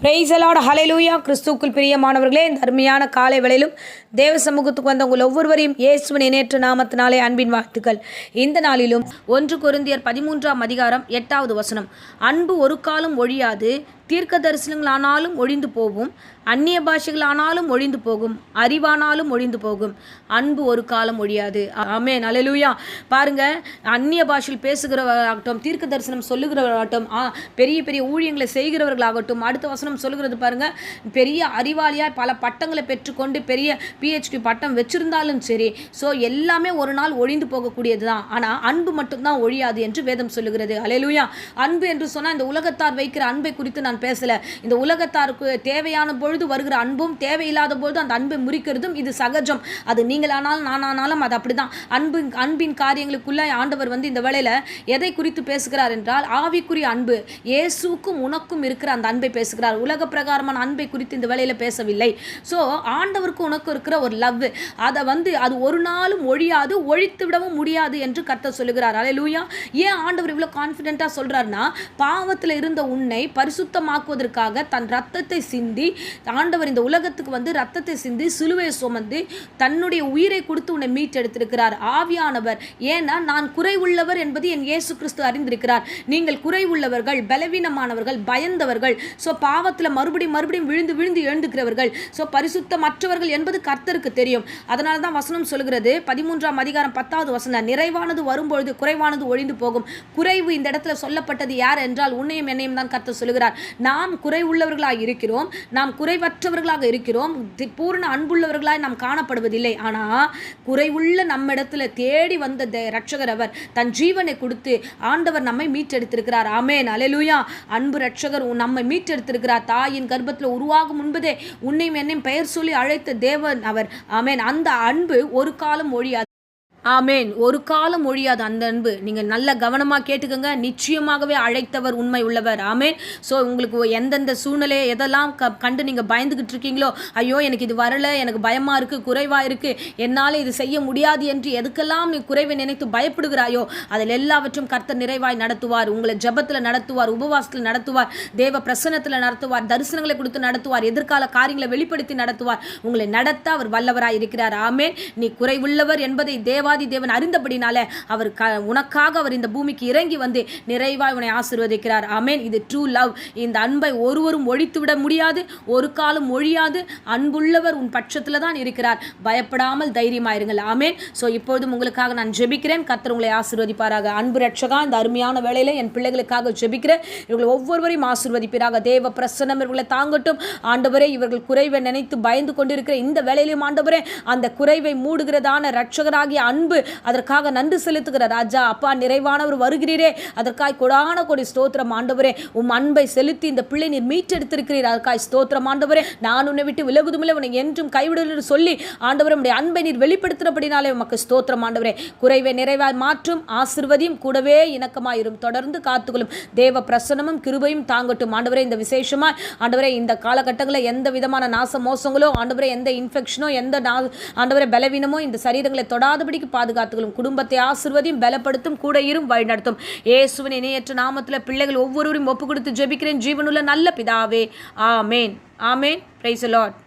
Price the Lord, ஹல்லேலூயா. கிறிஸ்துவுக்குள் பிரியமானவர்களே, இந்த அருமையான காலை வேளையிலும் தேவ சமூகத்துக்கு வந்த உங்கள் ஒவ்வொருவரையும் இயேசுவின் இணையற்ற நாமத்தினாலே அன்பின் வாழ்த்துக்கள். இந்த நாளிலும் 1 கொரிந்தியர் 13 அன்பு ஒரு காலம் ஒழியாது, தீர்க்க தரிசனங்களானாலும் ஒழிந்து போகும், அந்நிய பாஷைகளானாலும் ஒழிந்து போகும், அறிவானாலும் ஒழிந்து போகும், அன்பு ஒரு காலம் ஒழியாது. ஆமென், அல்லேலூயா. பாருங்க, அந்நிய பாஷையில் பேசுகிறவர்களாகட்டும், தீர்க்க தரிசனம் சொல்லுகிறவர்களாகட்டும், பெரிய பெரிய ஊழியங்களை செய்கிறவர்களாகட்டும், அடுத்த வசனம் சொல்லுகிறது பாருங்க, பெரிய அறிவாளியாய் பல பட்டங்களை பெற்றுக்கொண்டு பெரிய PhD பட்டம் வச்சிருந்தாலும் சரி, ஸோ எல்லாமே ஒரு நாள் ஒழிந்து போகக்கூடியது தான். ஆனால் அன்பு மட்டும்தான் ஒழியாது என்று வேதம் சொல்லுகிறது. அல்லேலூயா. அன்பு என்று சொன்னால் இந்த உலகத்தார் வைக்கிற அன்பை குறித்து நான் பேசல. இந்த உலகத்தாருக்கு தேவையான பொழுது வருகிற அன்பும், தேவையில்லாத பொழுது அந்த அன்பை முறிக்கிறதும் இது சகஜம். அது நீங்களானாலும் நானானாலும் அது அப்படிதான். அன்பின் காரியங்களுக்குள்ள ஆண்டவர் இந்த வேளையில எதை குறித்து பேசுகிறார் என்றால், ஆவிக்குரிய அன்பு, இயேசுவுக்கும் உனக்கும் இருக்கிற அந்த அன்பை பேசுகிறார். உலக பிரகாரமான அன்பை குறித்து இந்த வேளையில பேசவில்லை. ஸோ ஆண்டவருக்கும் உனக்கு இருக்கிற ஒரு லவ், அதை அது ஒரு நாளும் ஒழியாது, ஒழித்து விடவும் முடியாது என்று கர்த்தர் சொல்லுகிறார். அல்லேலூயா. ஏன் ஆண்டவர் இவ்வளவு கான்ஃபிடென்ட்டா சொல்றாருன்னா, பாவத்தில் இருந்த உன்னை பரிசுத்தமாக்குவதற்காக தன் ரத்தத்தை சிந்தி, ஆண்டவர் இந்த உலகத்துக்கு ரத்தத்தை சிந்தி சிலுவையை சுமந்து தன்னுடைய உயிரை கொடுத்து உன்னை மீட்டெடுத்திருக்கிறார். ஆவியானவர், ஏன்னா நான் குறைவுள்ளவர் என்பது என் இயேசு கிறிஸ்து அறிந்திருக்கிறார். நீங்கள் குறைவுள்ளவர்கள், பலவீனமானவர்கள், பயந்தவர்கள், ஸோ பாவத்தில் மறுபடியும் விழுந்து எழுந்துக்கிறவர்கள், ஸோ பரிசுத்தமற்றவர்கள் என்பது கர்த்தருக்கு தெரியும். அதனால தான் வசனம் சொல்கிறது, 13 நிறைவானது வரும்பொழுது குறைவானது ஒழிந்து போகும். குறைவு இந்த இடத்துல சொல்லப்பட்டது யார் என்றால் உன்னையும் என்னையும் தான் கர்த்தர் சொல்லுகிறார். நாம் குறைவுள்ளவர்களாக இருக்கிறோம், நாம் குறைவற்றவர்களாக இருக்கிறோம், பூர்ண அன்புள்ளவர்களாய் நாம் காணப்படுவதில்லை. ஆனால் குறைவுள்ள நம்மிடத்துல தேடி வந்த ரட்சகர் அவர் தன் ஜீவனை கொடுத்து ஆண்டவர் நம்மை மீட்டெடுத்திருக்கிறார். ஆமென், அல்லேலூயா. அன்பு ரட்சகர் நம்மை மீட்டெடுத்திருக்கிறார். தாயின் கர்ப்பத்தில் உருவாகும் முன்பதே உன்னையும் என்னையும் பெயர் சொல்லி அழைத்த தேவன் அவர். ஆமென். அந்த அன்பு ஒரு காலம் ஒழியாது. ஆமென். ஒரு காலம் ஒழியாது அந்த அன்பு. நீங்கள் நல்ல கவனமாக கேட்டுக்கோங்க. நிச்சயமாகவே அழைத்தவர் உண்மை உள்ளவர். ஆமென். ஸோ உங்களுக்கு எந்தெந்த சூழ்நிலையை எதெல்லாம் கண்டு நீங்கள் பயந்துக்கிட்டு இருக்கீங்களோ, ஐயோ எனக்கு இது வரலை, எனக்கு பயமாக இருக்குது, குறைவாக இருக்குது, என்னால் இது செய்ய முடியாது என்று எதுக்கெல்லாம் நீ குறைவை நினைத்து பயப்படுகிறாயோ அதில் எல்லாவற்றும் கர்த்தர் நிறைவாய் நடத்துவார். உங்களை ஜெபத்தில் நடத்துவார், உபவாசத்தில் நடத்துவார், தேவ பிரசன்னத்தில் நடத்துவார், தரிசனங்களை கொடுத்து நடத்துவார், எதிர்கால காரியங்களை வெளிப்படுத்தி நடத்துவார். உங்களை நடத்த அவர் வல்லவராய் இருக்கிறார். ஆமென். நீ குறைவுள்ளவர் என்பதை தேவன் அறிந்தபடினால அவர் உனக்காக அவர் இந்த பூமிக்கு இறங்கி நிறைவாய் உன்னை ஆசீர்வதிக்கிறார். ஆமென். இது ட்ரூ லவ். இந்த அன்பை ஒருவரும் ஒழித்து விட முடியாது, ஒரு காலம் ஒழியாது. அன்புள்ளவர் உன் பட்சத்தில் தான் இருக்கிறார். பயப்படாமல் தைரியமாயிருங்கள். ஆமென். ஸோ இப்பொழுதும் உங்களுக்காக நான் ஜெபிக்கிறேன். கர்த்தர் உங்களை ஆசீர்வதிப்பாராக. அன்பு ரட்சகா, இந்த அருமையான வேளையில என் பிள்ளைகளுக்காக ஜெபிக்கிறேன். இவர்கள் ஒவ்வொருவரையும் ஆசீர்வதிப்பீராக. தேவ பிரசன்னம் இவர்களை தாங்கட்டும். ஆண்டவரே, இவர்கள் குறைவை நினைத்து பயந்து கொண்டிருக்கிற இந்த வேளையிலும் ஆண்டவரே, அந்த குறைவை மூடுகிறதான ரட்சகராகிய அன்பு, அதற்காக நன்றி செலுத்துகிற ராஜா. அப்பா, நிறைவானவர் வருகிறீரே, அதற்காய் கொடான கொடி ஸ்தோத்திரம் ஆண்டவரே. உம் அன்பை செலுத்தி இந்த பிள்ளை நீர் மீட்டெடுத்திருக்கிறீர், அதற்காய் ஸ்தோத்திரம் ஆண்டவரே. நான் உன்னை விட்டு விலகுதுமில்லை, உன்னை என்றும் கைவிடல் சொல்லி ஆண்டவரே உம்முடைய அன்பை நீர் வெளிப்படுத்தினபடினாலே உமக்கு ஸ்தோத்திரம் ஆண்டவரே. குறைவை நிறைவாய் மாற்றும், ஆசீர்வதியும், கூடவே இணக்கமாயிரும், தொடர்ந்து காத்துக்கொள்ளும். தேவ பிரசன்னமும் கிருபையும் தாங்கட்டும் ஆண்டவரே. இந்த விசேஷமாய் ஆண்டவரே, இந்த காலகட்டங்களில் எந்த விதமான நாச மோசங்களோ ஆண்டவரே, எந்த இன்ஃபெக்ஷனோ, எந்த ஆண்டவரே பலவீனமோ இந்த சரீரங்களை தொடாதபடிக்கு பாதுகாத்துகளும். குடும்பத்தை ஆசீர்வதியும், பலப்படுத்தும், கூட இரும், வழிநடத்தும். இயேசுவின் இணையற்ற நாமத்தில் பிள்ளைகள் ஒவ்வொருவரையும் ஒப்பு கொடுத்து ஜெபிக்கிறேன் ஜீவனுள்ள நல்ல பிதாவே. ஆமேன். ஆமேன். Praise the Lord.